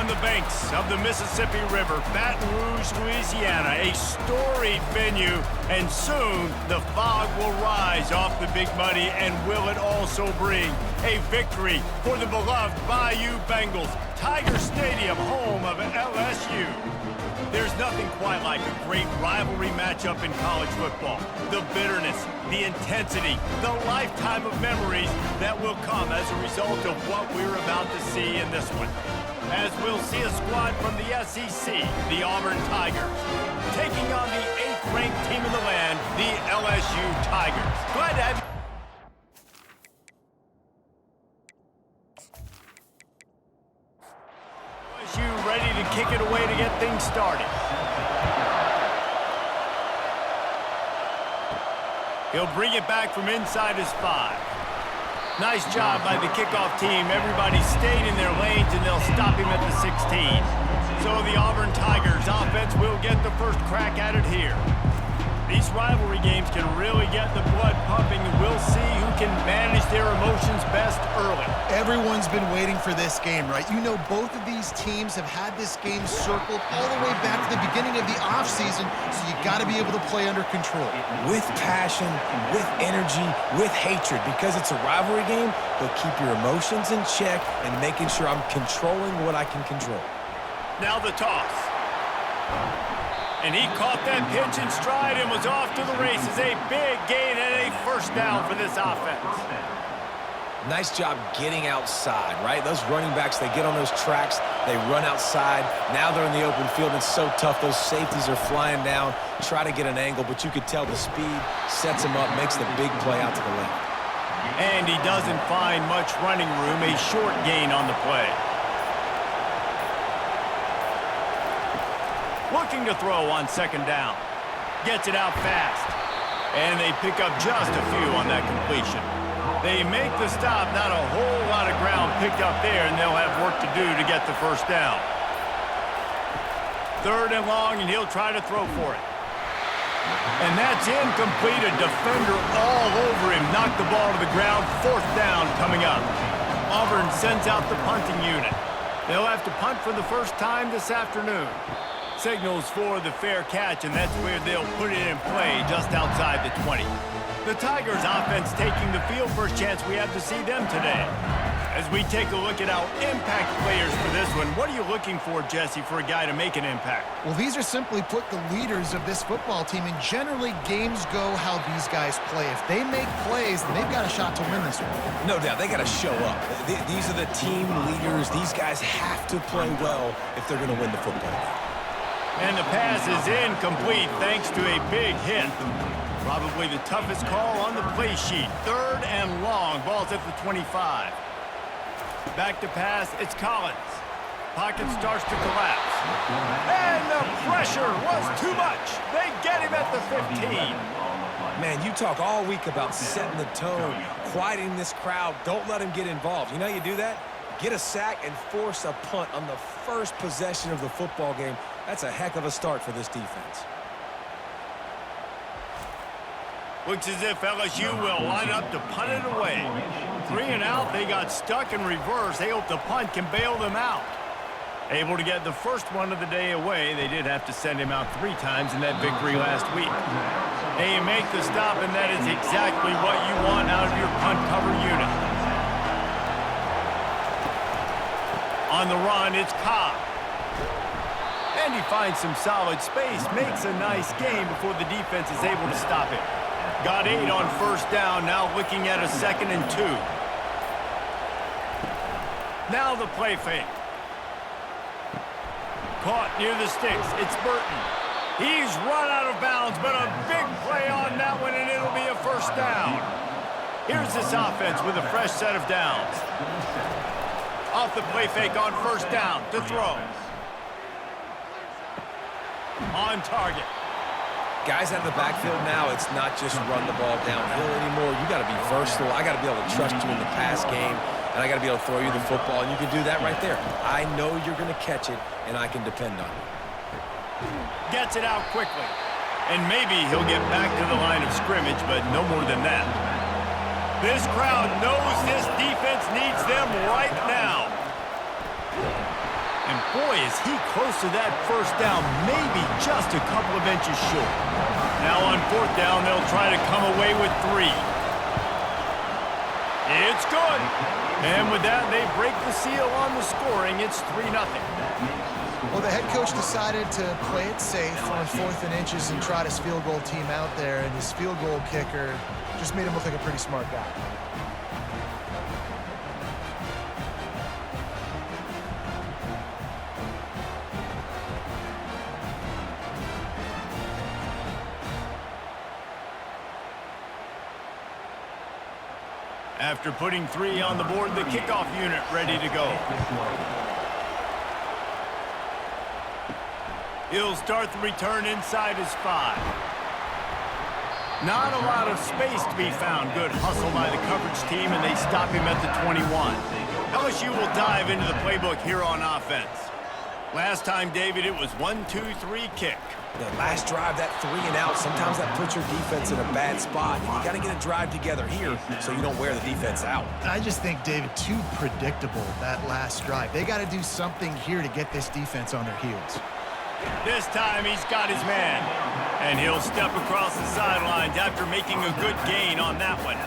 on the banks of the Mississippi River, Baton Rouge, Louisiana, a storied venue, and soon the fog will rise off the Big Muddy, and will it also bring a victory for the beloved Bayou Bengals, Tiger Stadium, home of LSU. There's nothing quite like a great rivalry matchup in college football. The bitterness, the intensity, the lifetime of memories that will come as a result of what we're about to see in this one. As we'll see a squad from the SEC, the Auburn Tigers, taking on the 8th-ranked team in the land, the LSU Tigers. Glad to have you. LSU ready to kick it away to get things started. He'll bring it back from inside his 5. Nice job by the kickoff team. Everybody stayed in their lanes, and they'll stop him at the 16. So the Auburn Tigers offense will get the first crack at it here. These rivalry games can really get the blood pumping, and we'll see who can manage their emotions best early. Everyone's been waiting for this game, right? You know, both of these teams have had this game circled all the way back to the beginning of the offseason, so you got to be able to play under control. With passion, with energy, with hatred. Because it's a rivalry game, but keep your emotions in check and making sure I'm controlling what I can control. Now the toss. And he caught that pitch in stride and was off to the races. A big gain and a first down for this offense. Nice job getting outside, right? Those running backs, they get on those tracks, they run outside. Now they're in the open field. It's so tough. Those safeties are flying down, try to get an angle, but you could tell the speed sets him up, makes the big play out to the left. And he doesn't find much running room. A short gain on the play. Looking to throw on second down. Gets it out fast. And they pick up just a few on that completion. They make the stop, not a whole lot of ground picked up there, and they'll have work to do to get the first down. 3rd and long, and he'll try to throw for it. And that's incomplete. A defender all over him. Knocked the ball to the ground. 4th down coming up. Auburn sends out the punting unit. They'll have to punt for the first time this afternoon. Signals for the fair catch, and that's where they'll put it in play just outside the 20. The Tigers offense taking the field. First chance we have to see them today. As we take a look at our impact players for this one, what are you looking for, Jesse, for a guy to make an impact? Well, these are simply put the leaders of this football team, and generally games go how these guys play. If they make plays, then they've got a shot to win this one. No doubt, they got to show up. These are the team leaders. These guys have to play well if they're going to win the football game. And the pass is incomplete thanks to a big hit. Probably the toughest call on the play sheet. 3rd and long. Ball's at the 25. Back to pass. It's Collins. Pocket starts to collapse. And the pressure was too much. They get him at the 15. Man, you talk all week about setting the tone, quieting this crowd. Don't let him get involved. You know how you do that? Get a sack and force a punt on the first possession of the football game. That's a heck of a start for this defense. Looks as if LSU will line up to punt it away. 3 and out, they got stuck in reverse. They hope the punt can bail them out. Able to get the first one of the day away. They did have to send him out 3 times in that victory last week. They make the stop, and that is exactly what you want out of your punt cover unit. On the run, it's Cobb. And he finds some solid space, makes a nice game before the defense is able to stop him. Got 8 on first down, now looking at a 2nd and 2. Now the play fake. Caught near the sticks, it's Burton. He's run out of bounds, but a big play on that one, and it'll be a first down. Here's this offense with a fresh set of downs. Off the play fake on first down to throw. On target. Guys out of the backfield now, it's not just run the ball downhill anymore. You got to be versatile. I got to be able to trust you in the pass game, and I got to be able to throw you the football, and you can do that right there. I know you're going to catch it, and I can depend on it. Gets it out quickly. And maybe he'll get back to the line of scrimmage, but no more than that. This crowd knows this defense needs them right now. And Boy, is he close to that first down, maybe just a couple of inches short. Now on fourth down, they'll try to come away with 3. It's good. And with that, they break the seal on the scoring. It's 3-0. Well, the head coach decided to play it safe on 4th and inches and trot his field goal team out there, and his field goal kicker just made him look like a pretty smart guy. After putting 3 on the board, the kickoff unit ready to go. He'll start the return inside his 5. Not a lot of space to be found. Good hustle by the coverage team, and they stop him at the 21. LSU will dive into the playbook here on offense. Last time, David, it was 1-2-3 kick. The last drive, that 3 and out, sometimes that puts your defense in a bad spot. You got to get a drive together here so you don't wear the defense out. I just think, David, too predictable, that last drive. They got to do something here to get this defense on their heels. This time he's got his man, and he'll step across the sidelines after making a good gain on that one.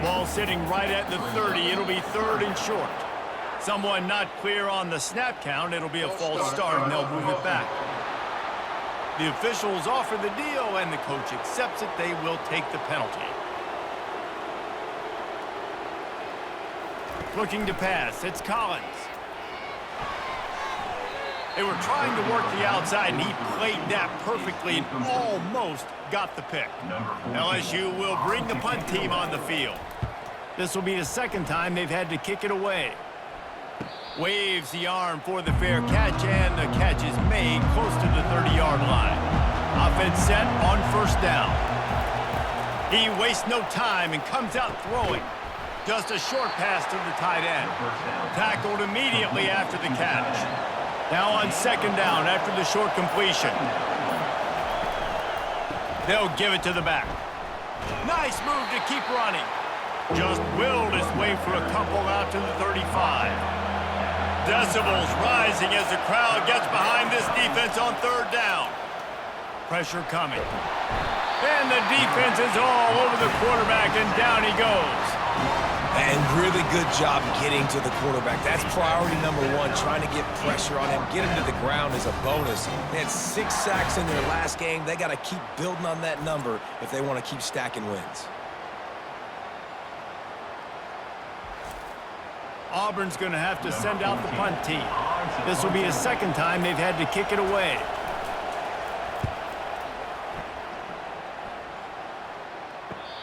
Ball sitting right at the 30. It'll be 3rd and short. Someone not clear on the snap count. It'll be a false start, and they'll move it back. The officials offer the deal, and the coach accepts it. They will take the penalty. Looking to pass, it's Collins. They were trying to work the outside, and he played that perfectly and almost got the pick. LSU will bring the punt team on the field. This will be the 2nd time they've had to kick it away. Waves the arm for the fair catch, and the catch is made close to the 30-yard line. Offense set on 1st down. He wastes no time and comes out throwing. Just a short pass to the tight end. Tackled immediately after the catch. Now on 2nd down after the short completion. They'll give it to the back. Nice move to keep running. Just willed his way for a couple out to the 35. Decibels rising as the crowd gets behind this defense on 3rd down. Pressure coming. And the defense is all over the quarterback, and down he goes. And really good job getting to the quarterback. That's priority number 1, trying to get pressure on him. Get him to the ground is a bonus. They had 6 sacks in their last game. They got to keep building on that number if they want to keep stacking wins. Auburn's going to have to send out the punt team. This will be the 2nd time they've had to kick it away.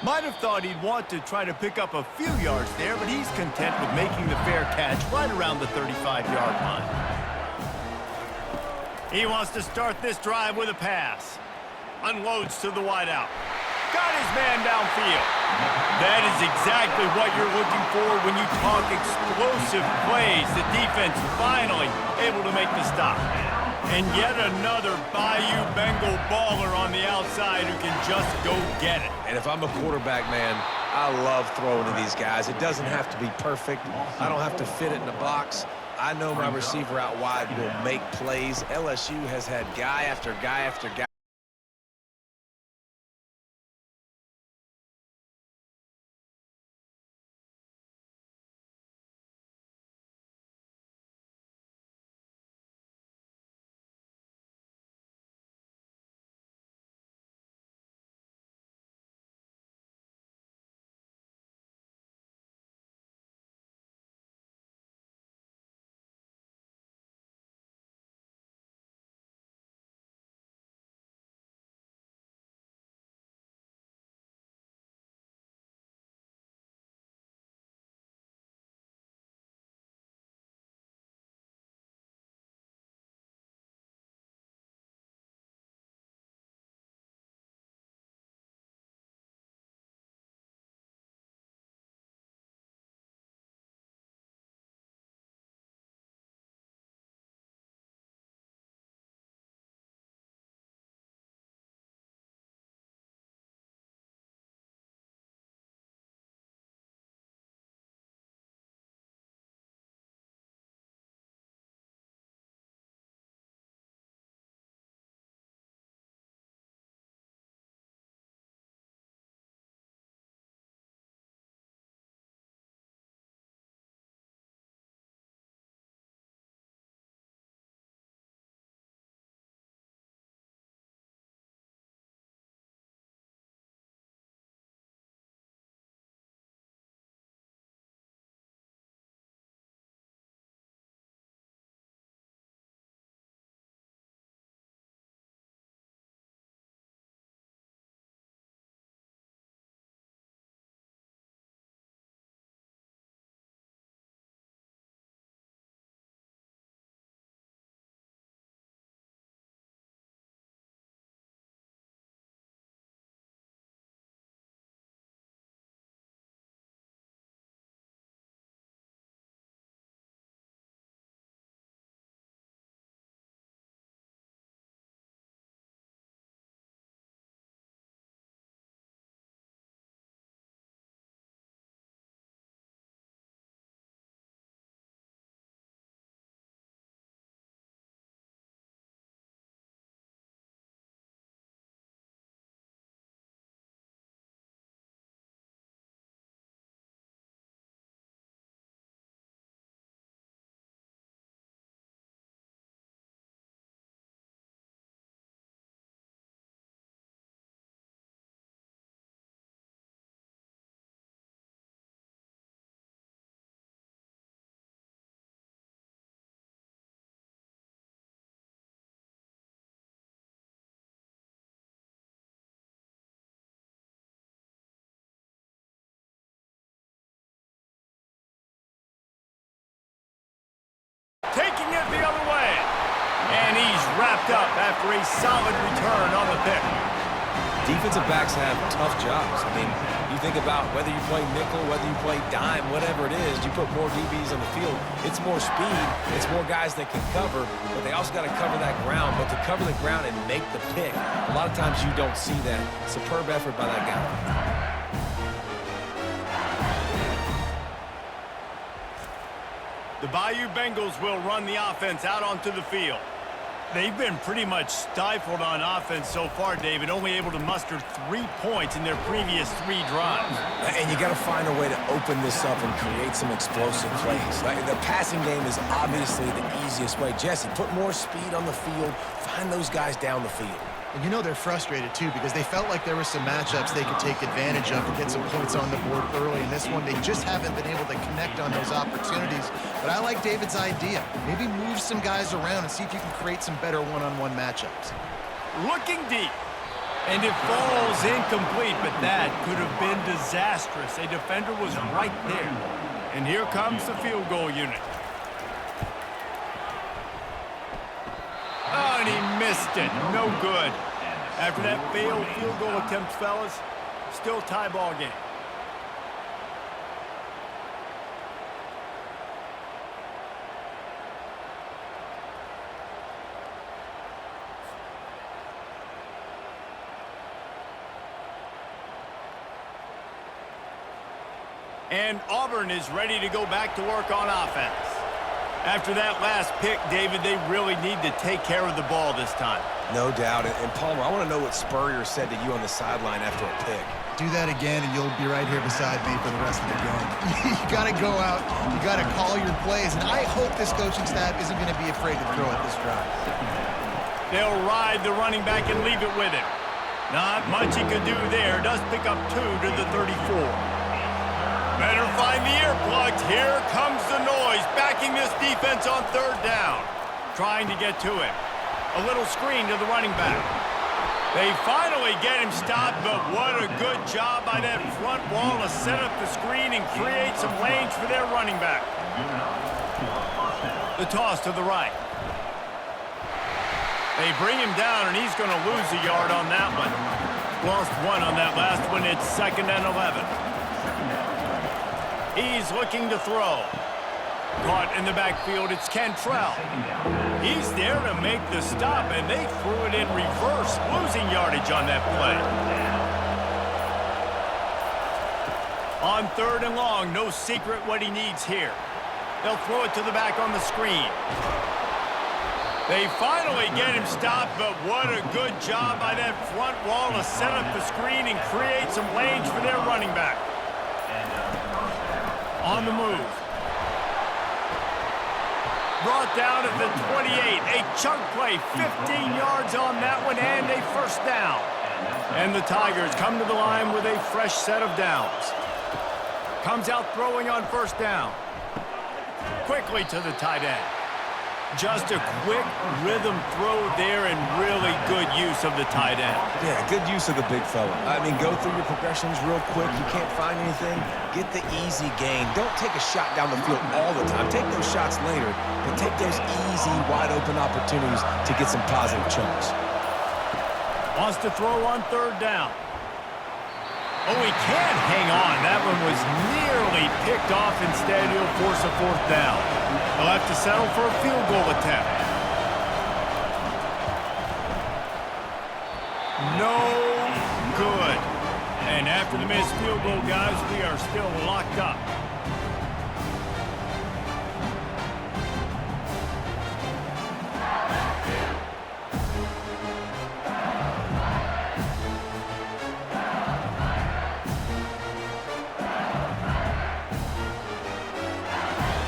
Might have thought he'd want to try to pick up a few yards there, but he's content with making the fair catch right around the 35-yard line. He wants to start this drive with a pass. Unloads to the wideout. Got his man downfield. That is exactly what you're looking for when you talk explosive plays. The defense finally able to make the stop. And yet another Bayou Bengal baller on the outside who can just go get it. And if I'm a quarterback, man, I love throwing to these guys. It doesn't have to be perfect. I don't have to fit it in the box. I know my receiver out wide will make plays. LSU has had guy after guy after guy. it the other way. And he's wrapped up after a solid return on the pick. Defensive backs have tough jobs. I mean, you think about whether you play nickel, whether you play dime, whatever it is, you put more DBs on the field. It's more speed. It's more guys that can cover, but they also got to cover that ground. But to cover the ground and make the pick, a lot of times you don't see that. Superb effort by that guy. The Bayou Bengals will run the offense out onto the field. They've been pretty much stifled on offense so far, David, only able to muster 3 points in their previous 3 drives. And you got to find a way to open this up and create some explosive plays. The passing game is obviously the easiest way. Jesse, put more speed on the field, find those guys down the field. And you know they're frustrated, too, because they felt like there were some matchups they could take advantage of and get some points on the board early. In this one, they just haven't been able to connect on those opportunities. But I like David's idea. Maybe move some guys around and see if you can create some better one-on-one matchups. Looking deep. And it falls incomplete, but that could have been disastrous. A defender was right there. And here comes the field goal unit. Oh, and he missed it. No good. After that failed field goal attempt, fellas, still tie ball game. And Auburn is ready to go back to work on offense. After that last pick, David, they really need to take care of the ball this time. No doubt. And Palmer, I want to know what Spurrier said to you on the sideline after a pick. Do that again, and you'll be right here beside me for the rest of the game. You got to go out. You got to call your plays. And I hope this coaching staff isn't going to be afraid to throw at this drive. They'll ride the running back and leave it with him. Not much he could do there. Does pick up 2 to the 34. Better find the earplugs. Here comes the noise, backing this defense on 3rd down. Trying to get to it. A little screen to the running back. They finally get him stopped, but what a good job by that front wall to set up the screen and create some lanes for their running back. The toss to the right. They bring him down, and he's going to lose a yard on that one. Lost 1 on that last one. It's 2nd and 11. He's looking to throw. Caught in the backfield, it's Cantrell. He's there to make the stop, and they threw it in reverse, losing yardage on that play. On 3rd and long, no secret what he needs here. They'll throw it to the back on the screen. They finally get him stopped, but what a good job by that front wall to set up the screen and create some lanes for their running back. On the move. Brought down at the 28. A chunk play, 15 yards on that one, and a 1st down. And the Tigers come to the line with a fresh set of downs. Comes out throwing on 1st down. Quickly to the tight end. Just a quick rhythm throw there and really good use of the tight end. Yeah, good use of the big fella. I mean, go through your progressions real quick. You can't find anything. Get the easy gain. Don't take a shot down the field all the time. Take those shots later, but take those easy, wide-open opportunities to get some positive chunks. Wants to throw on 3rd down. Oh, he can't hang on. That one was nearly picked off. Instead, he'll force a 4th down. He'll have to settle for a field goal attempt. No good. And after the missed field goal, guys, we are still locked up.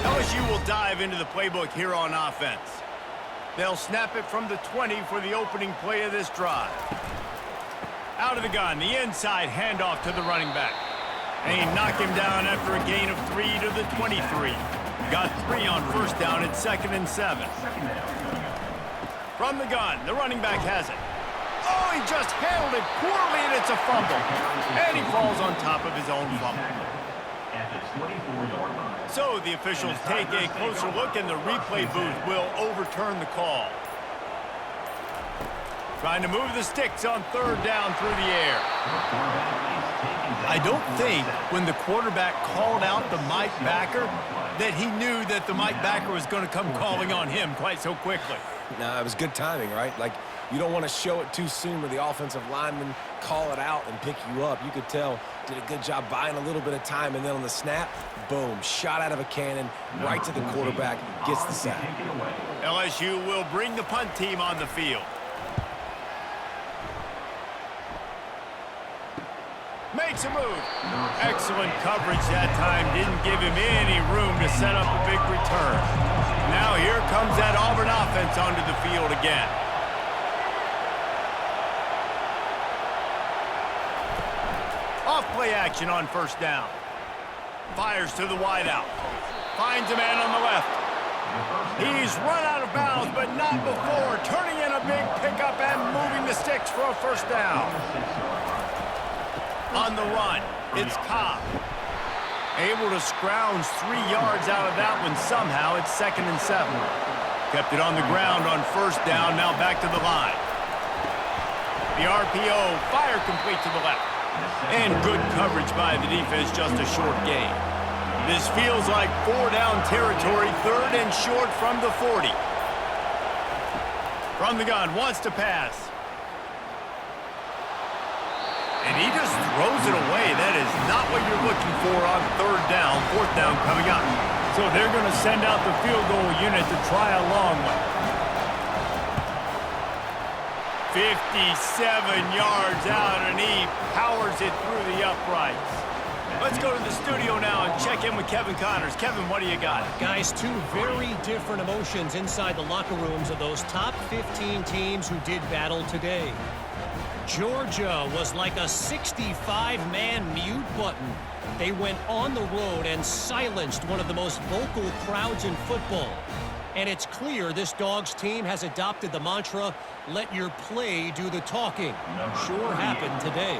LSU will dive into the playbook here on offense. They'll snap it from the 20 for the opening play of this drive. Out of the gun, the inside handoff to the running back. And he knocked him down after a gain of 3 to the 23. Got 3 on 1st down at 2nd and 7. From the gun, the running back has it. Oh, he just handled it poorly, and it's a fumble. And he falls on top of his own fumble. So the officials take a closer look, and the replay booth will overturn the call. Trying to move the sticks on third down through the air. I don't think when the quarterback called out the Mike backer that he knew that the Mike backer was going to come calling on him quite so quickly. No, it was good timing, right? Like, you don't want to show it too soon where the offensive lineman call it out and pick you up. You could tell did a good job buying a little bit of time, and then on the snap, boom, shot out of a cannon right to the quarterback, gets the sack. LSU will bring the punt team on the field. Makes a move. Excellent coverage that time. Didn't give him any room to set up a big return. Now here comes that Auburn offense onto the field again. Off play action on first down. Fires to the wideout. Finds a man on the left. He's run out of bounds, but not before turning in a big pickup and moving the sticks for a first down. On the run, it's Cobb. Able to scrounge 3 yards out of that one somehow. It's 2nd and 7. Kept it on the ground on first down, now back to the line. The RPO, fire complete to the left. And good coverage by the defense, just a short gain. This feels like 4-down territory, 3rd and short from the 40. From the gun, wants to pass. And he just throws it away. That is not what you're looking for on 3rd down. 4th down coming up. So they're going to send out the field goal unit to try a long one. 57 yards out, and he powers it through the uprights. Let's go to the studio now and check in with Kevin Connors. Kevin, what do you got? Guys, 2 very different emotions inside the locker rooms of those top 15 teams who did battle today. Georgia was like a 65-man mute button. They went on the road and silenced one of the most vocal crowds in football. And it's clear this Dogs team has adopted the mantra, let your play do the talking. Sure happened today.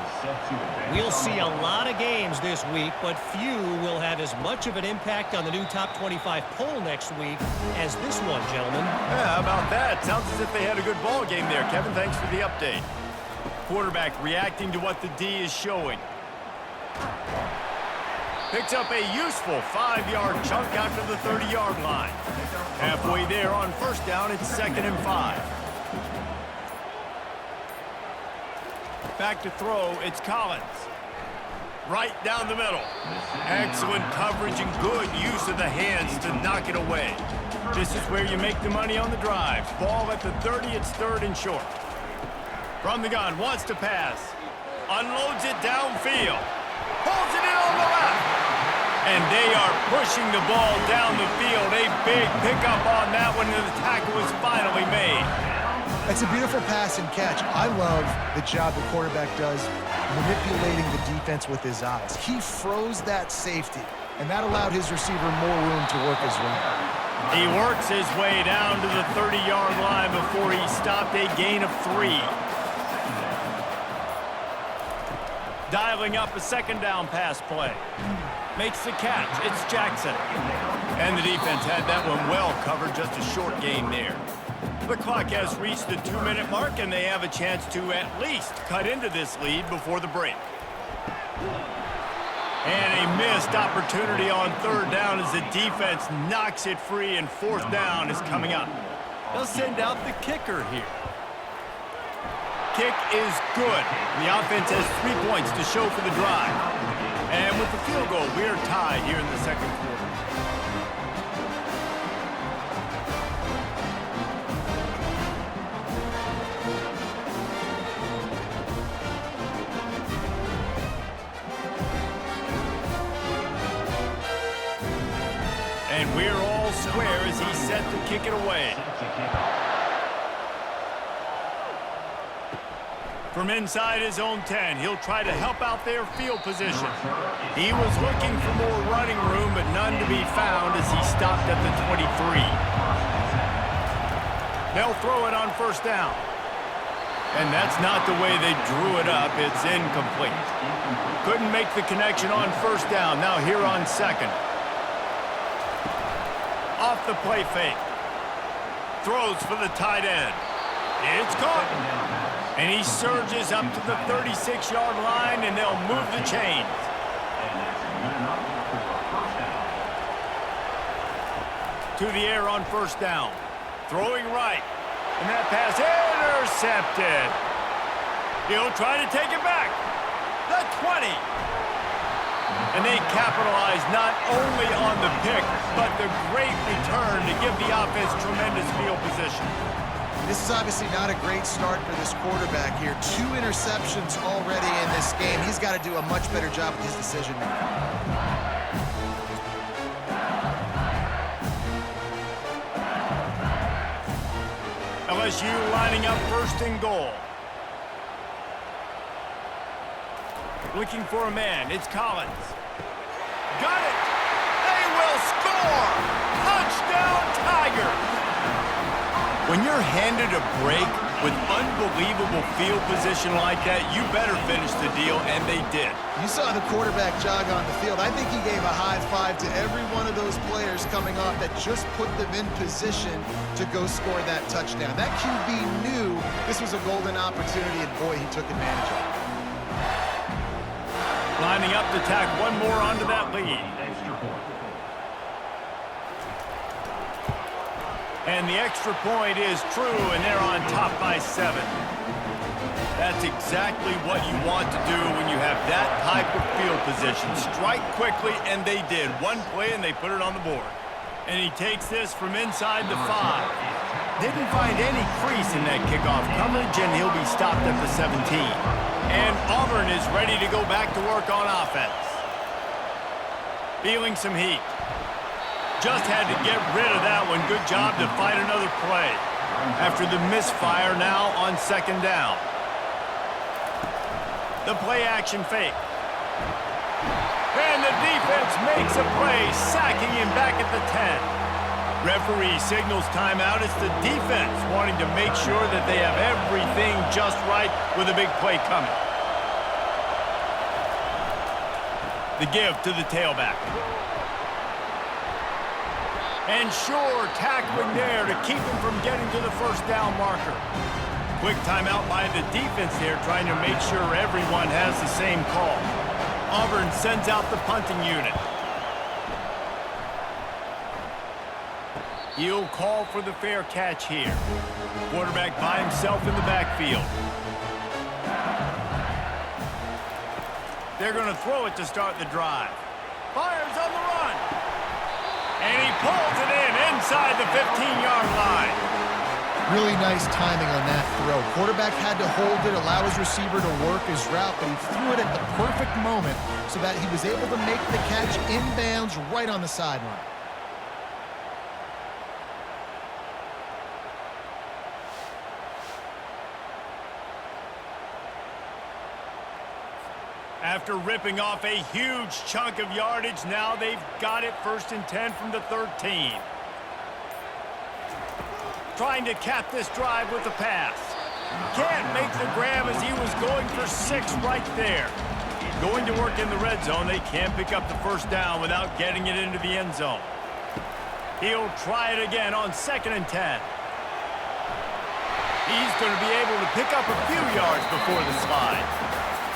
We'll see a lot of games this week, but few will have as much of an impact on the new top 25 poll next week as this one, gentlemen. Yeah, how about that? Sounds as if they had a good ball game there. Kevin, thanks for the update. Quarterback reacting to what the D is showing. Picks up a useful 5-yard chunk after the 30-yard line. Halfway there on first down, it's 2nd and 5. Back to throw, it's Collins. Right down the middle. Excellent coverage and good use of the hands to knock it away. This is where you make the money on the drive. Ball at the 30, it's 3rd and short. From the gun, wants to pass. Unloads it downfield. Pulls it in on the left. And they are pushing the ball down the field. A big pickup on that one, and the tackle is finally made. That's a beautiful pass and catch. I love the job the quarterback does manipulating the defense with his eyes. He froze that safety, and that allowed his receiver more room to work his route. He works his way down to the 30-yard line before he stopped a gain of 3. Dialing up a 2nd down pass play. Makes the catch. It's Jackson. And the defense had that one well covered. Just a short gain there. The clock has reached the 2-minute mark, and they have a chance to at least cut into this lead before the break. And a missed opportunity on 3rd down as the defense knocks it free, and 4th down is coming up. They'll send out the kicker here. Kick is good. The offense has 3 points to show for the drive. And with the field goal, we are tied here in the 2nd quarter. And we're all square as he's set to kick it away. From inside his own 10, he'll try to help out their field position. He was looking for more running room, but none to be found as he stopped at the 23. They'll throw it on first down. And that's not the way they drew it up. It's incomplete. Couldn't make the connection on first down. Now here on second. Off the play fake. Throws for the tight end. It's caught. And he surges up to the 36-yard line, and they'll move the chains. To the air on first down. Throwing right. And that pass intercepted. He'll try to take it back. The 20. And they capitalize not only on the pick, but the great return to give the offense tremendous field position. This is obviously not a great start for this quarterback here. 2 interceptions already in this game. He's got to do a much better job with his decision making. LSU lining up first and goal. Looking for a man. It's Collins. Got it! They will score! Touchdown, Tigers! When you're handed a break with unbelievable field position like that, you better finish the deal, and they did. You saw the quarterback jog on the field. I think he gave a high five to every one of those players coming off that just put them in position to go score that touchdown. That QB knew this was a golden opportunity, and boy, he took advantage of it. Lining up to tack one more onto that lead. And the extra point is true, and they're on top by 7. That's exactly what you want to do when you have that type of field position. Strike quickly, and they did. One play, and they put it on the board. And he takes this from inside the 5. Didn't find any crease in that kickoff coverage, and he'll be stopped at the 17. And Auburn is ready to go back to work on offense. Feeling some heat. Just had to get rid of that one. Good job to fight another play. After the misfire, now on second down. The play action fake. And the defense makes a play, sacking him back at the 10. Referee signals timeout. It's the defense wanting to make sure that they have everything just right with a big play coming. The give to the tailback. And sure, tackling there to keep him from getting to the first down marker. Quick timeout by the defense here, trying to make sure everyone has the same call. Auburn sends out the punting unit. He'll call for the fair catch here. Quarterback by himself in the backfield. They're going to throw it to start the drive. Fires on the run. And he pulls it in inside the 15-yard line. Really nice timing on that throw. Quarterback had to hold it, allow his receiver to work his route, but he threw it at the perfect moment so that he was able to make the catch inbounds right on the sideline. After ripping off a huge chunk of yardage, now they've got it first and 10 from the 13. Trying to cap this drive with the pass. Can't make the grab as he was going for 6 right there. Going to work in the red zone. They can't pick up the first down without getting it into the end zone. He'll try it again on second and 10. He's going to be able to pick up a few yards before the slide.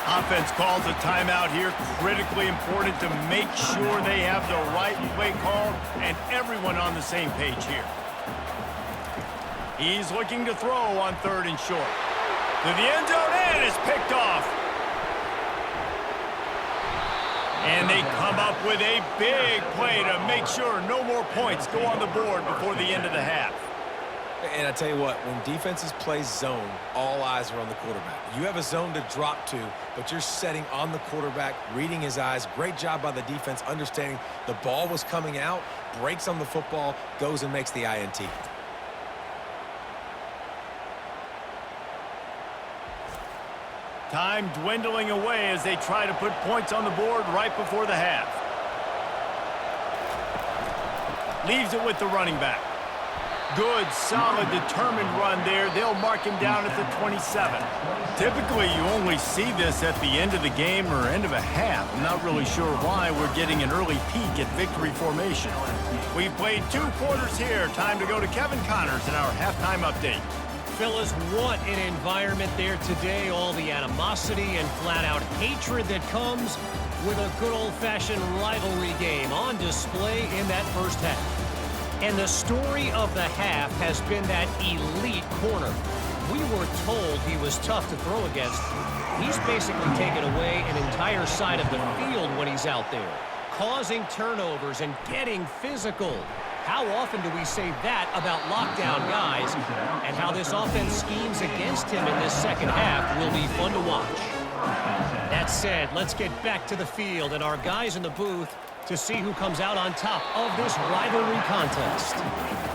Offense calls a timeout here. Critically important to make sure they have the right play call and everyone on the same page here. He's looking to throw on third and short. To the end zone, and it's picked off. And they come up with a big play to make sure no more points go on the board before the end of the half. And I tell you what, when defenses play zone, all eyes are on the quarterback. You have a zone to drop to, but you're setting on the quarterback, reading his eyes. Great job by the defense, understanding the ball was coming out, breaks on the football, goes and makes the INT. Time dwindling away as they try to put points on the board right before the half. Leaves it with the running back. Good, solid, determined run there. They'll mark him down at the 27. Typically, you only see this at the end of the game or end of a half. I'm not really sure why we're getting an early peek at victory formation. We've played 2 quarters here. Time to go to Kevin Connors in our halftime update. Fellas, what an environment there today. All the animosity and flat-out hatred that comes with a good old-fashioned rivalry game on display in that first half. And the story of the half has been that elite corner. We were told he was tough to throw against. He's basically taken away an entire side of the field when he's out there, causing turnovers and getting physical. How often do we say that about lockdown guys? And how this offense schemes against him in this second half will be fun to watch. That said, let's get back to the field and our guys in the booth to see who comes out on top of this rivalry contest.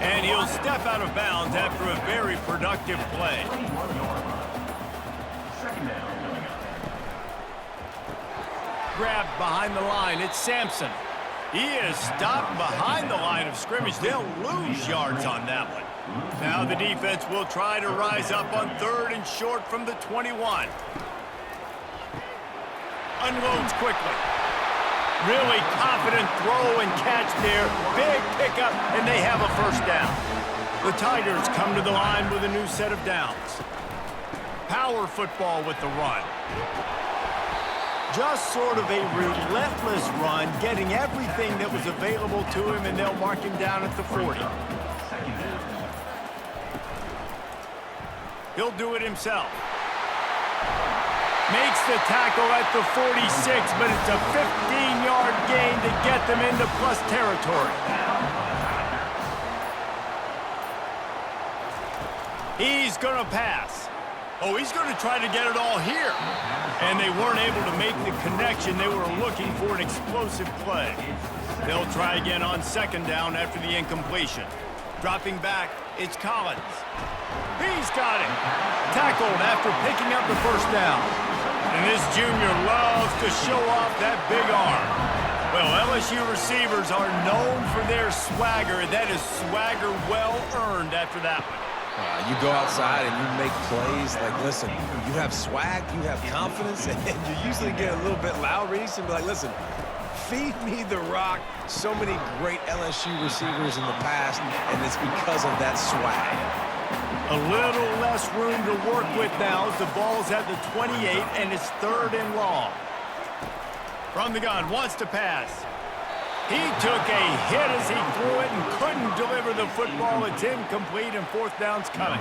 And he'll step out of bounds after a very productive play. Grabbed behind the line, it's Sampson. He is stopped behind the line of scrimmage. They'll lose yards on that one. Now the defense will try to rise up on 3rd and short from the 21. Unloads quickly. Really confident throw and catch there. Big pickup, and they have a first down. The Tigers come to the line with a new set of downs. Power football with the run. Just sort of a relentless run, getting everything that was available to him, and they'll mark him down at the 40. He'll do it himself. Makes the tackle at the 46, but it's a 15-yard gain to get them into plus territory. He's going to pass. Oh, he's going to try to get it all here. And they weren't able to make the connection. They were looking for an explosive play. They'll try again on 2nd down after the incompletion. Dropping back, it's Collins. He's got it. Tackled after picking up the first down. And this junior loves to show off that big arm. Well, LSU receivers are known for their swagger. That is swagger well earned after that one. You go outside and you make plays. Like, listen, you have swag, you have confidence, and you usually get a little bit loud, Reese, and be like, listen, feed me the rock. So many great LSU receivers in the past, and it's because of that swag. A little less room to work with now as the ball's at the 28, and it's 3rd and long. From the gun, wants to pass. He took a hit as he threw it and couldn't deliver the football. It's incomplete, and 4th down's coming.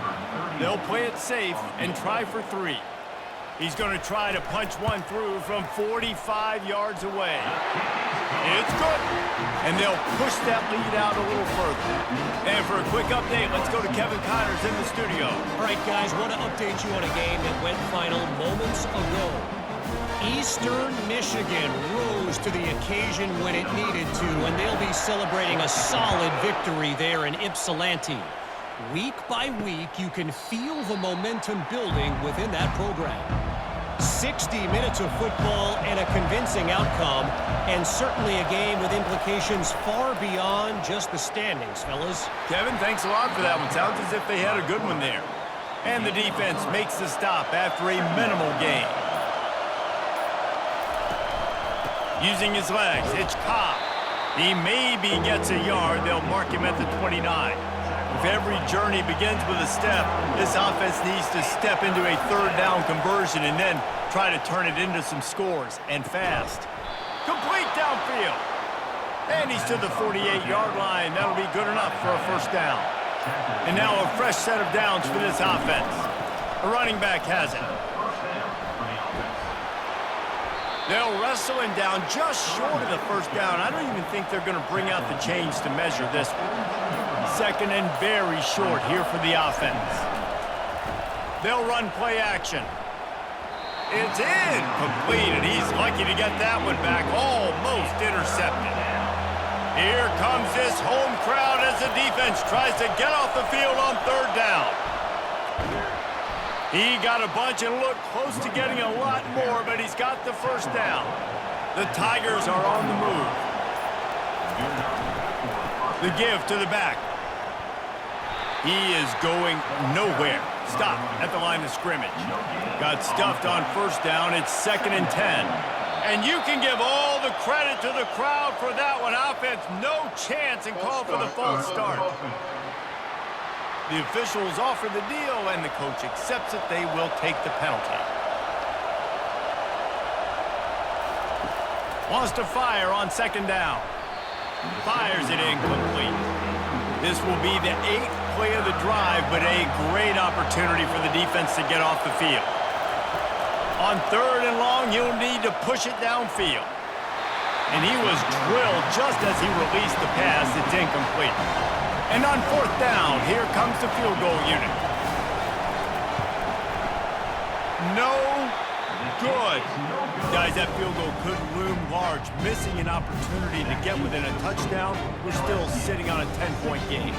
They'll play it safe and try for 3. He's going to try to punch one through from 45 yards away. It's good. And they'll push that lead out a little further. And for a quick update, let's go to Kevin Connors in the studio. All right, guys, want to update you on a game that went final moments ago. Eastern Michigan rose to the occasion when it needed to, and they'll be celebrating a solid victory there in Ypsilanti. Week by week, you can feel the momentum building within that program. 60 minutes of football and a convincing outcome, and certainly a game with implications far beyond just the standings, fellas. Kevin, thanks a lot for that one. Sounds as if they had a good one there. And the defense makes the stop after a minimal gain. Using his legs, it's Cobb. He maybe gets a yard. They'll mark him at the 29. If every journey begins with a step, this offense needs to step into a 3rd down conversion and then try to turn it into some scores, and fast. Complete downfield. And he's to the 48-yard line. That'll be good enough for a first down. And now a fresh set of downs for this offense. A running back has it. They'll wrestle him down just short of the first down. I don't even think they're going to bring out the chains to measure this one. 2nd and very short here for the offense. They'll run play action. It's incomplete, and he's lucky to get that one back. Almost intercepted. Here comes this home crowd as the defense tries to get off the field on 3rd down. He got a bunch and looked close to getting a lot more, but he's got the first down. The Tigers are on the move. The give to the back. He is going nowhere. Stop at the line of scrimmage. Got stuffed on first down. It's 2nd and 10. And you can give all the credit to the crowd for that one. Offense, no chance, and call for the false start. The officials offer the deal, and the coach accepts it. They will take the penalty. Wants to fire on 2nd down. Fires it incomplete. This will be the 8th play of the drive, but a great opportunity for the defense to get off the field. On 3rd and long, you'll need to push it downfield. And he was drilled just as he released the pass. It's incomplete. And on 4th down, here comes the field goal unit. No good. Guys, that field goal could loom large. Missing an opportunity to get within a touchdown. We're still sitting on a 10-point game.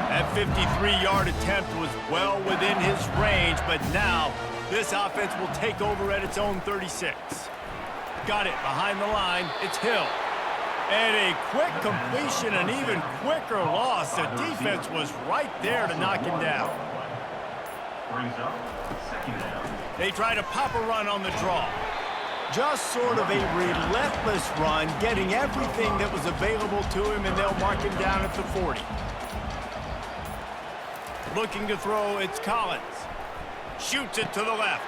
That 53-yard attempt was well within his range, but now this offense will take over at its own 36. Got it behind the line. It's Hill. And a quick completion, an even quicker loss. The defense was right there to knock him down. They try to pop a run on the draw. Just sort of a relentless run, getting everything that was available to him, and they'll mark him down at the 40. Looking to throw, it's Collins. Shoots it to the left.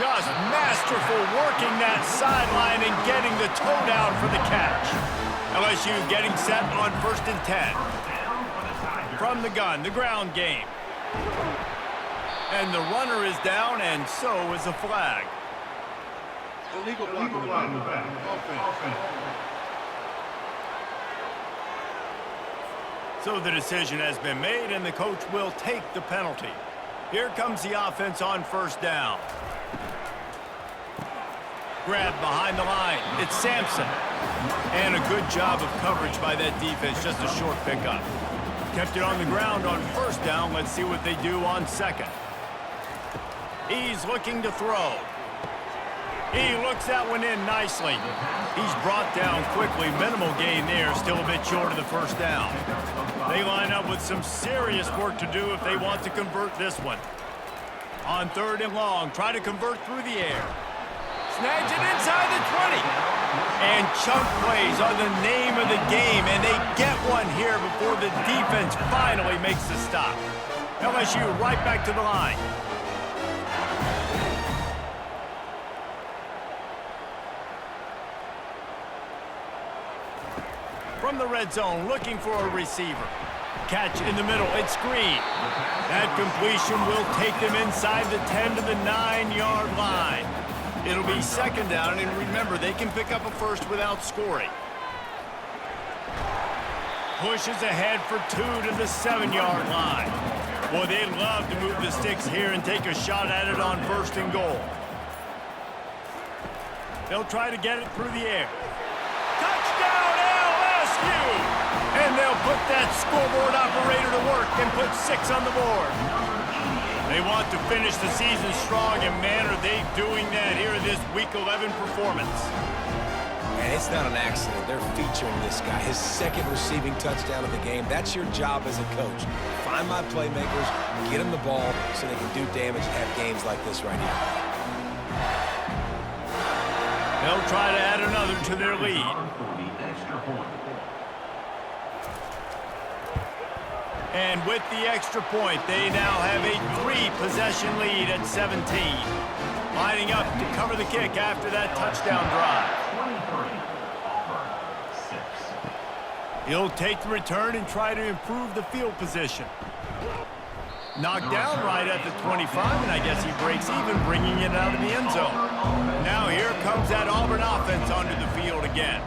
Just masterful working that sideline and getting the toe down for the catch. LSU getting set on 1st and 10. From the gun, the ground game. And the runner is down, and so is a flag. Illegal block in the back. Offense. So the decision has been made, and the coach will take the penalty. Here comes the offense on 1st down. Grab behind the line. It's Sampson. And a good job of coverage by that defense. Just a short pickup. Kept it on the ground on 1st down. Let's see what they do on 2nd. He's looking to throw. He looks that one in nicely. He's brought down quickly. Minimal gain there. Still a bit short of the 1st down. They line up with some serious work to do if they want to convert this one. On 3rd and long, try to convert through the air. Snags it inside the 20. And chunk plays are the name of the game, and they get one here before the defense finally makes the stop. LSU right back to the line. From the red zone, looking for a receiver. Catch in the middle, it's Green. That completion will take them inside the 10 to the 9-yard line. It'll be 2nd down, and remember, they can pick up a first without scoring. Pushes ahead for 2 to the 7-yard line. Boy, they'd love to move the sticks here and take a shot at it on 1st and goal. They'll try to get it through the air. Touchdown, LSU! And they'll put that scoreboard operator to work and put 6 on the board. They want to finish the season strong, and man, are they doing that here in this Week 11 performance. And it's not an accident. They're featuring this guy. His 2nd receiving touchdown of the game. That's your job as a coach. Find my playmakers, get them the ball so they can do damage and have games like this right here. They'll try to add another to their lead. And with the extra point, they now have a 3-possession lead at 17. Lining up to cover the kick after that touchdown drive. He'll take the return and try to improve the field position. Knocked down right at the 25, and I guess he breaks even, bringing it out of the end zone. Now here comes that Auburn offense onto the field again.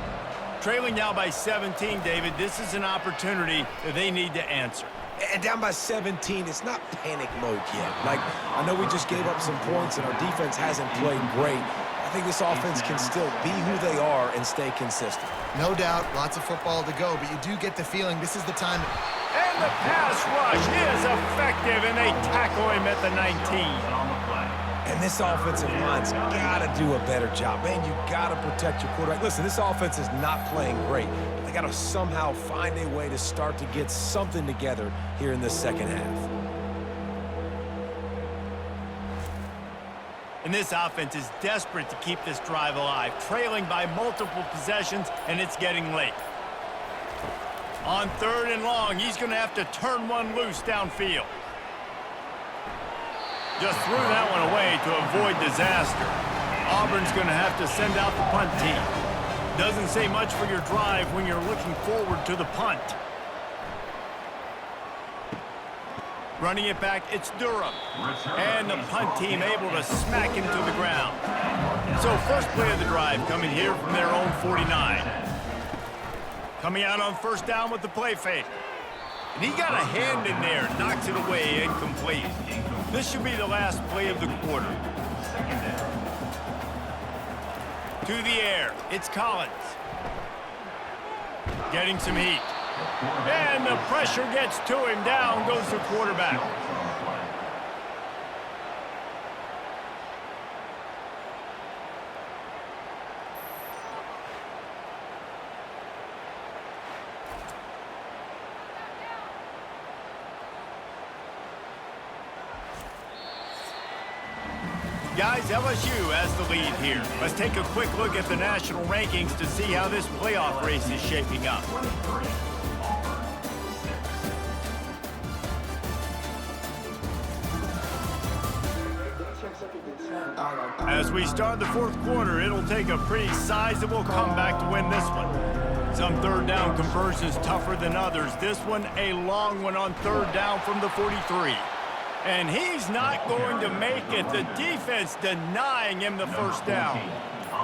Trailing now by 17, David, this is an opportunity that they need to answer. And down by 17, it's not panic mode yet. Like, I know we just gave up some points and our defense hasn't played great. I think this offense can still be who they are and stay consistent. No doubt, lots of football to go, but you do get the feeling this is the time. And the pass rush is effective, and they tackle him at the 19. And this offensive line's got to do a better job. Man, you got to protect your quarterback. Listen, this offense is not playing great. But they got to somehow find a way to start to get something together here in the second half. And this offense is desperate to keep this drive alive, trailing by multiple possessions, and it's getting late. On 3rd and long, he's going to have to turn one loose downfield. Just threw that one away to avoid disaster. Auburn's going to have to send out the punt team. Doesn't say much for your drive when you're looking forward to the punt. Running it back, it's Durham. And the punt team able to smack him to the ground. So first play of the drive coming here from their own 49. Coming out on 1st down with the play fake. And he got a hand in there, knocks it away, incomplete. This should be the last play of the quarter. To the air, it's Collins. Getting some heat. And the pressure gets to him. Down goes the quarterback. Guys, LSU has the lead here. Let's take a quick look at the national rankings to see how this playoff race is shaping up. As we start the 4th quarter, it'll take a pretty sizable comeback to win this one. Some 3rd down conversions tougher than others. This one, a long one on 3rd down from the 43. And he's not going to make it. The defense denying him the 1st down.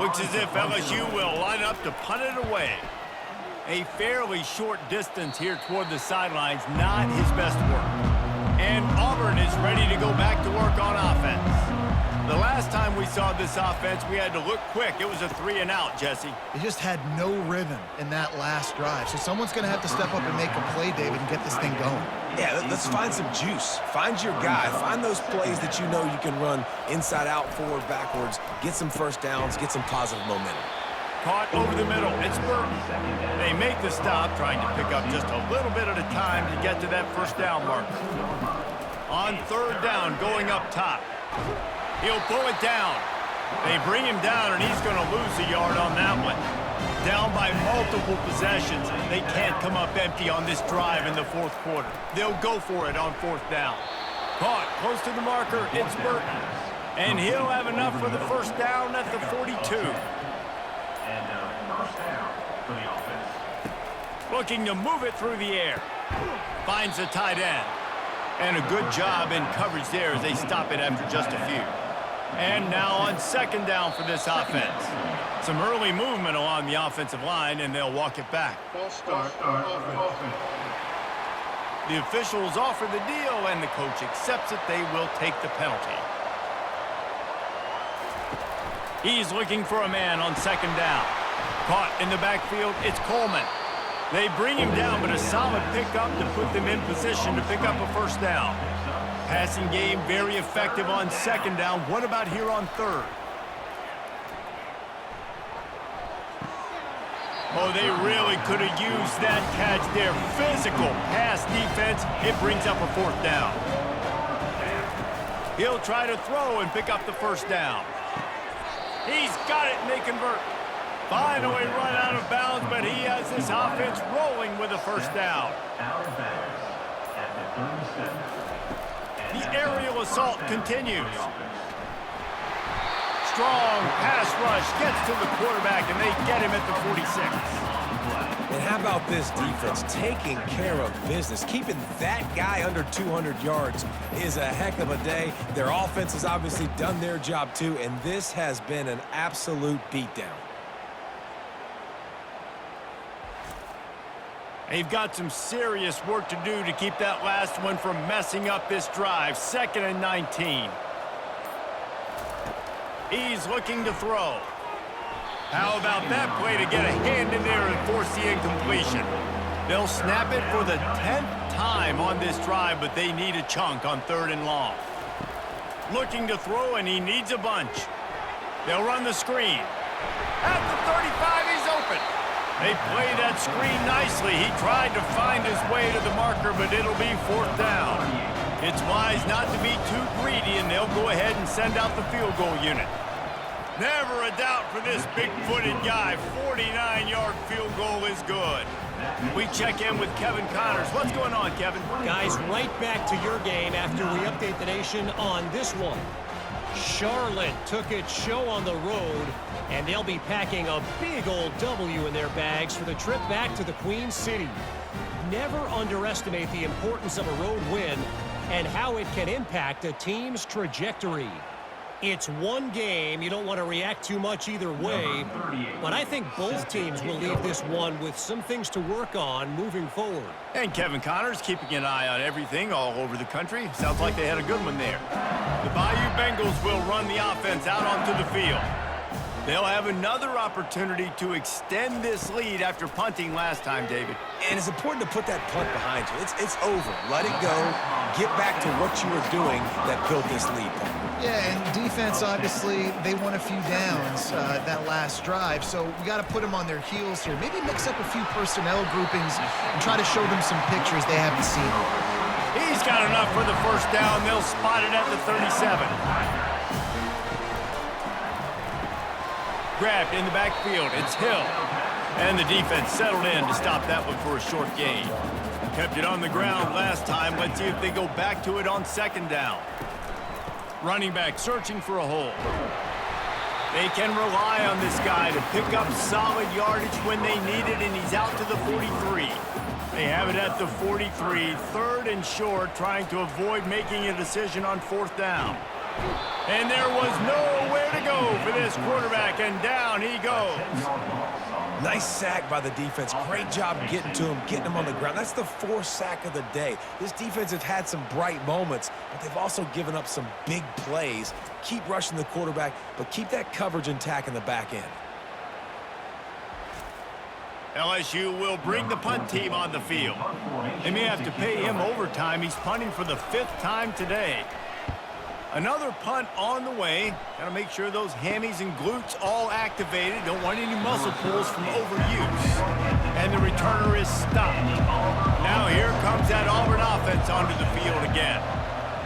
Looks as if LSU will line up to punt it away. A fairly short distance here toward the sidelines, not his best work. And Auburn is ready to go back to work on offense. The last time we saw this offense, we had to look quick. It was a 3-and-out, Jesse. They just had no rhythm in that last drive. So someone's going to have to step up and make a play, David, and get this thing going. Yeah, let's find some juice. Find your guy. Find those plays that you know you can run inside out, forward, backwards. Get some 1st downs. Get some positive momentum. Caught over the middle. It's Burton. They make the stop, trying to pick up just a little bit at a time to get to that 1st down marker. On 3rd down, going up top. He'll pull it down. They bring him down, and he's going to lose a yard on that one. Down by multiple possessions. They can't come up empty on this drive in the 4th quarter. They'll go for it on 4th down. Caught close to the marker. It's Burton. And he'll have enough for the 1st down at the 42. Looking to move it through the air. Finds the tight end. And a good job in coverage there as they stop it after just a few. And now on 2nd down for this offense. Some early movement along the offensive line, and they'll walk it back. False start offense. The officials offer the deal, and the coach accepts it. They will take the penalty. He's looking for a man on 2nd down. Caught in the backfield, it's Coleman. They bring him down, but a solid pickup to put them in position to pick up a 1st down. Passing game very effective on 2nd down. What about here on 3rd? Oh, they really could have used that catch there. Physical pass defense. It brings up a 4th down. He'll try to throw and pick up the 1st down. He's got it, and they convert. Finally run out of bounds, but he has this offense rolling with a 1st down. The aerial assault continues. Strong pass rush gets to the quarterback, and they get him at the 46. And how about this defense taking care of business? Keeping that guy under 200 yards is a heck of a day. Their offense has obviously done their job too, and this has been an absolute beatdown. They've got some serious work to do to keep that last one from messing up this drive. 2nd and 19. He's looking to throw. How about that play to get a hand in there and force the incompletion? They'll snap it for the 10th time on this drive, but they need a chunk on 3rd and long. Looking to throw, and he needs a bunch. They'll run the screen. At the 35, he's open. They play that screen nicely. He tried to find his way to the marker, but it'll be 4th down. It's wise not to be too greedy, and they'll go ahead and send out the field goal unit. Never a doubt for this big-footed guy. 49-yard field goal is good. We check in with Kevin Connors. What's going on, Kevin? Guys, right back to your game after we update the nation on this one. Charlotte took its show on the road, and they'll be packing a big old W in their bags for the trip back to the Queen City. Never underestimate the importance of a road win and how it can impact a team's trajectory. It's one game. You don't want to react too much either way, but I think both teams will leave this one with some things to work on moving forward. And Kevin Connors keeping an eye on everything all over the country. Sounds like they had a good one there. The Bayou Bengals will run the offense out onto the field. They'll have another opportunity to extend this lead after punting last time, David. And it's important to put that punt behind you. It's over. Let it go. Get back to what you were doing that built this lead. Yeah, and defense, obviously, they won a few downs that last drive, so we got to put them on their heels here. Maybe mix up a few personnel groupings and try to show them some pictures they haven't seen. He's got enough for the 1st down. They'll spot it at the 37. Grabbed in the backfield. It's Hill. And the defense settled in to stop that one for a short gain. Kept it on the ground last time. Let's see if they go back to it on 2nd down. Running back searching for a hole. They can rely on this guy to pick up solid yardage when they need it, and he's out to the 43. They have it at the 43, 3rd and short, trying to avoid making a decision on 4th down. And there was nowhere to go for this quarterback, and down he goes. Nice sack by the defense. Great job getting to him, getting him on the ground. That's the 4th sack of the day. This defense has had some bright moments, but they've also given up some big plays. Keep rushing the quarterback, but keep that coverage intact in the back end. LSU will bring the punt team on the field. They may have to pay him overtime. He's punting for the 5th time today. Another punt on the way. Got to make sure those hammies and glutes all activated. Don't want any muscle pulls from overuse. And the returner is stopped. Now here comes that Auburn offense onto the field again.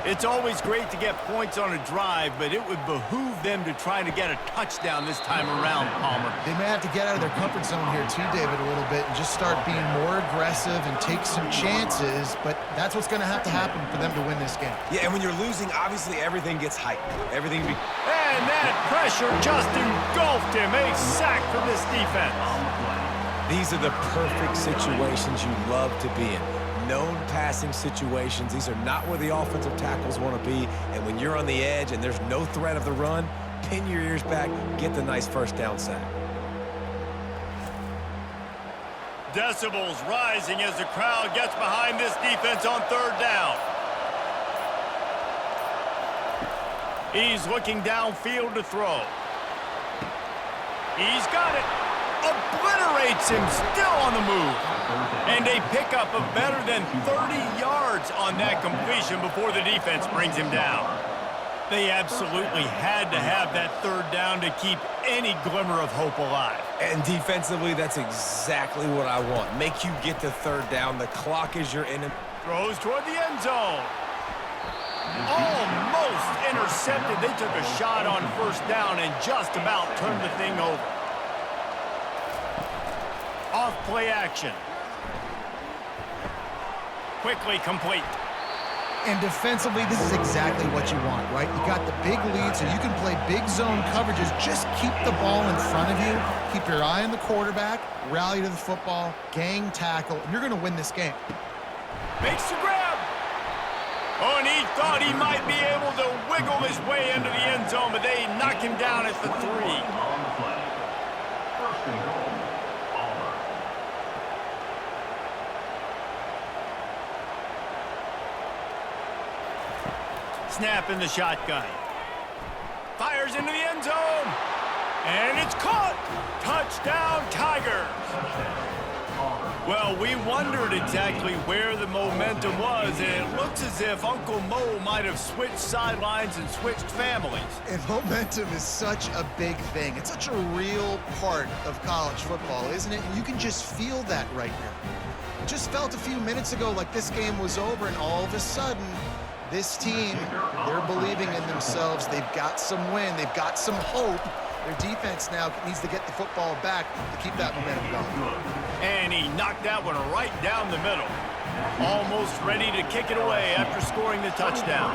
It's always great to get points on a drive, but it would behoove them to try to get a touchdown this time around, Palmer. They may have to get out of their comfort zone here too, David, a little bit and just start being more aggressive and take some chances, but that's what's going to happen for them to win this game. Yeah, and when you're losing, obviously everything gets heightened. And that pressure just engulfed him. A sack for this defense. These are the perfect situations you love to be in. Known passing situations. These are not where the offensive tackles want to be. And when you're on the edge and there's no threat of the run, pin your ears back, get the nice 1st down sack. Decibels rising as the crowd gets behind this defense on 3rd down. He's looking downfield to throw. He's got it. Obliterates him, still on the move. And a pickup of better than 30 yards on that completion before the defense brings him down. They absolutely had to have that 3rd down to keep any glimmer of hope alive. And defensively, that's exactly what I want. Make you get to 3rd down. The clock is your enemy. Throws toward the end zone. Almost intercepted. They took a shot on 1st down and just about turned the thing over. Off play action. Quickly complete. And defensively, this is exactly what you want, right? You got the big lead, so you can play big zone coverages. Just keep the ball in front of you. Keep your eye on the quarterback. Rally to the football. Gang tackle. And you're going to win this game. Makes the grab. Oh, and he thought he might be able to wiggle his way into the end zone, but they knock him down at the 3. Snap in the shotgun. Fires into the end zone. And it's caught. Touchdown, Tigers. Well, we wondered exactly where the momentum was, and it looks as if Uncle Mo might have switched sidelines and switched families. And momentum is such a big thing. It's such a real part of college football, isn't it? And you can just feel that right now. It just felt a few minutes ago like this game was over, and all of a sudden, this team, they're believing in themselves. They've got some win. They've got some hope. Their defense now needs to get the football back to keep that momentum going. And he knocked that one right down the middle. Almost ready to kick it away after scoring the touchdown.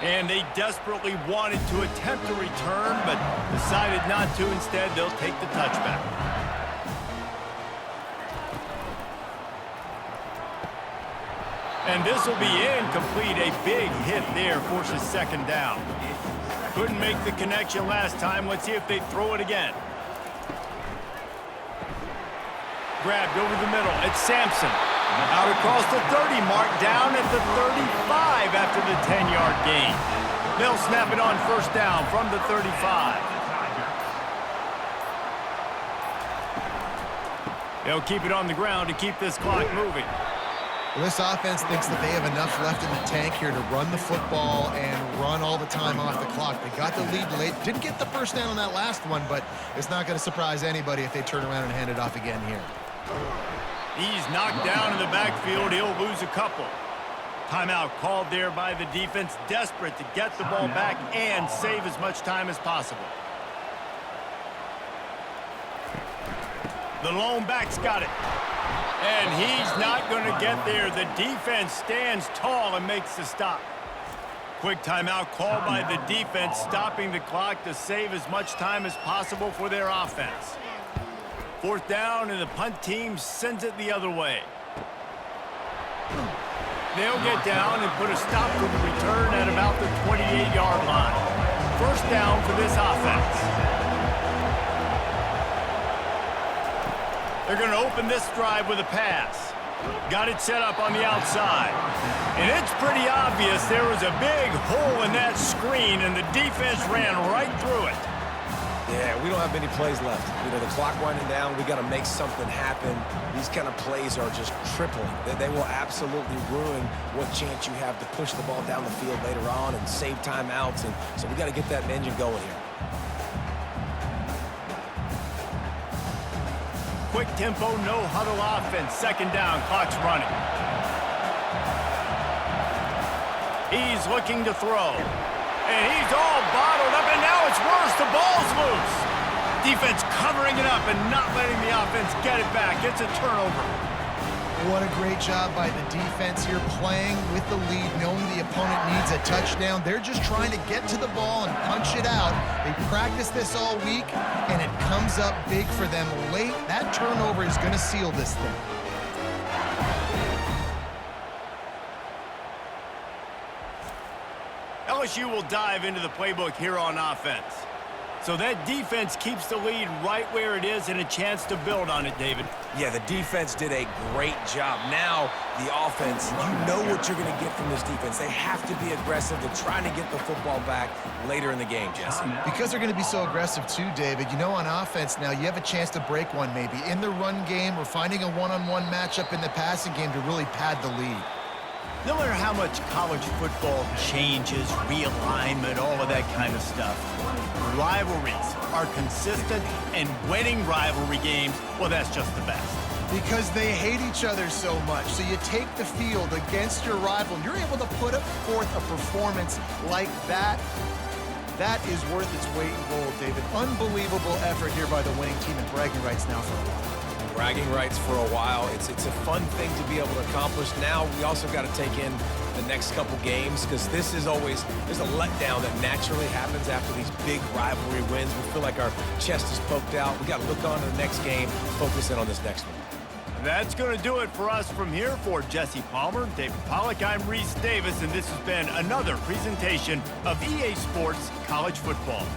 And they desperately wanted to attempt a return, but decided not to. Instead, they'll take the touchback. And this will be incomplete. A big hit there forces second down. Couldn't make the connection last time. Let's see if they throw it again. Grabbed over the middle. It's Sampson. Out across the 30 mark, down at the 35 after the 10-yard gain. They'll snap it on first down from the 35. They'll keep it on the ground to keep this clock moving. Well, this offense thinks that they have enough left in the tank here to run the football and run all the time off the clock. They got the lead late. Didn't get the first down on that last one, but it's not going to surprise anybody if they turn around and hand it off again here. He's knocked down in the backfield. He'll lose a couple. Timeout called there by the defense, desperate to get the ball back and save as much time as possible. The lone back's got it. And he's not going to get there. The defense stands tall and makes the stop. Quick timeout called by the defense, stopping the clock to save as much time as possible for their offense. Fourth down, and the punt team sends it the other way. They'll get down and put a stop to the return at about the 28-yard line. First down for this offense. They're going to open this drive with a pass. Got it set up on the outside. And it's pretty obvious there was a big hole in that screen, and the defense ran right through it. Yeah, we don't have many plays left. You know, the clock winding down, we got to make something happen. These kind of plays are just crippling. They will absolutely ruin what chance you have to push the ball down the field later on and save timeouts. And so we got to get that engine going here. Quick tempo, no huddle offense. Second down, clock's running. He's looking to throw. And he's all bottled up, and now it's worse. The ball's loose. Defense covering it up and not letting the offense get it back. It's a turnover. What a great job by the defense here, playing with the lead, knowing the opponent needs a touchdown. They're just trying to get to the ball and punch it out. They practiced this all week, and it comes up big for them late. That turnover is going to seal this thing. LSU will dive into the playbook here on offense. So that defense keeps the lead right where it is and a chance to build on it, David. Yeah, the defense did a great job. Now, the offense, you know what you're going to get from this defense. They have to be aggressive. They're trying to get the football back later in the game, Jesse. Because they're going to be so aggressive too, David, you know, on offense now, you have a chance to break one maybe in the run game or finding a one-on-one matchup in the passing game to really pad the lead. No matter how much college football changes, realignment, all of that kind of stuff, rivalries are consistent, and winning rivalry games, well, that's just the best. Because they hate each other so much. So you take the field against your rival, you're able to put forth a performance like that. That is worth its weight in gold, David. Unbelievable effort here by the winning team, and bragging rights now for a while. Bragging rights for a while. It's a fun thing to be able to accomplish. Now we also got to take in the next couple games, because this is always, there's a letdown that naturally happens after these big rivalry wins. We feel like our chest is poked out. We got to look on to the next game, focus in on this next one. That's going to do it for us from here. For Jesse Palmer, David Pollack, I'm Reese Davis, and this has been another presentation of EA Sports College Football.